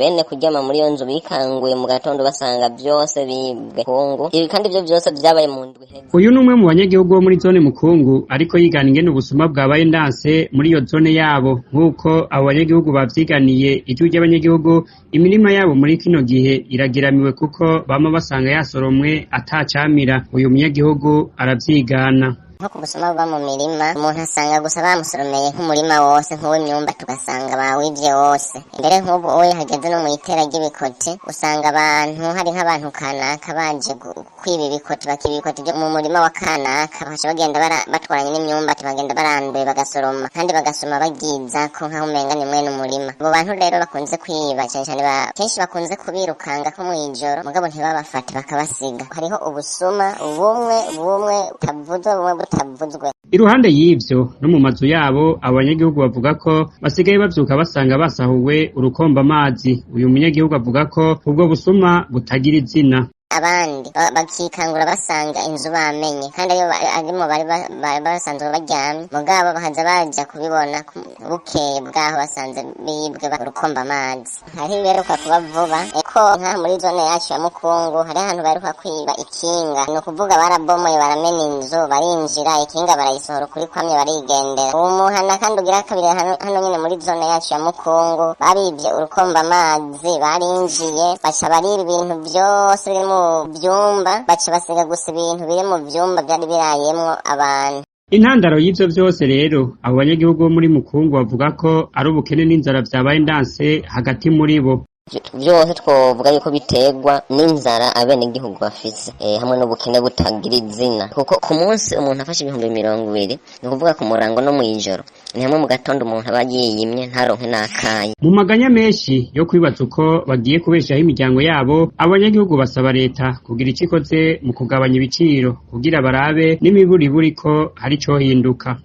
bene kuryama muri iyo nzu bikanguye mu gatondo basanga vyose bibwe kungu. Ibi kandi ivyo vyose vyabaye mu ndwi iheze. Uyu numwe mu banyagihugu bo muri zone Mukungu ariko yigana ingene ubusuma bwabaye ndanse muri iyo zone yabo, nk'uko abo banyagihugu bavyiganiye ijwi ry'abanyagihugu. Imirima yabo muri kino gihe iragiramiwe kuko bama basanga yasoromwe atacamira. Uyu munyagihugu aravyigana. Nko ku busuma buba mu mirima, umuntu asanga gusa bamusoromeye nk'umurima wose nk'uw'imyumba, tugasanga bawivye wose. Mbere nk'ubu oye hageze no mw'itera ry'ibikoti, usanga abantu hari nk'abantu kanaka baje kwiba ibikoti, bakiba ibikoti vyo mu murima wa kanaka, bakaca bagenda batwaranye n'imyumbati, bagenda baranduye bagasoroma, kandi bagasoma bagizako nk'aho umenga ni mwene umurima. Abo bantu rero bakunze kwiba cane cane, kenshi bakunze kubirukangako mw'ijoro, mugabo ntibabafate bakabasiga. Hariho ubusuma bumwe butavuzwe, bumwe butavuzwe. Iruhande y'ivyo no mu mazu yabo, abanyagihugu bavuga ko basigaye bavyuka basanga basahuwe urukomba amazi. Uyu munyagihugu avuga ko ubwo busuma butagira izina. Abandi bakikangura basanga inzu bamenye, kandi iyo arimo bari basanzwe baryamye, mugabo bakaza baja kubibona bukeye bwaho basanze bibwe urukomba amazi. Hari beruka kuba vuba ko nka muri zone yacu ya Mukungu hari ahantu beruka kwiba ikinga, ni ukuvuga barabomoye baramena inzu barinjira, ikinga barayisohora ukuri kwamye barigendera. Umuhana kandi ugira kabiri hano nyene muri zone yacu ya Mukungu baribye urukomba amazi, barinjiye baca bariba ibintu vyose biri mu vyumba, baca basiga gusa ibintu biri mu vyumba vyari birayemwo abantu. Intandaro y'ivyo vyose rero, abo banyagihugu bo muri Mukungu bavuga ko ari ubukene n'inzara vyabaye ndanse hagati muri bo. Vyose twovuga yuko biterwa n'inzara abenegihugu bafise, hamwe n'ubukene butagira izina, kuko ku munsi umuntu afashe 20,000, ni kuvuga ku murango no mw'ijoro ni hamwe mu gatondo umuntu aba yiyimye ntaronke n'akaye. Mu maganya menshi yo kwibaza uko bagiye kubeshaho imiryango yabo, abanyagihugu basaba leta kugira ico ikoze mu kugabanya ibiciro kugira barabe n'imiburiburi ko hari ico hinduka.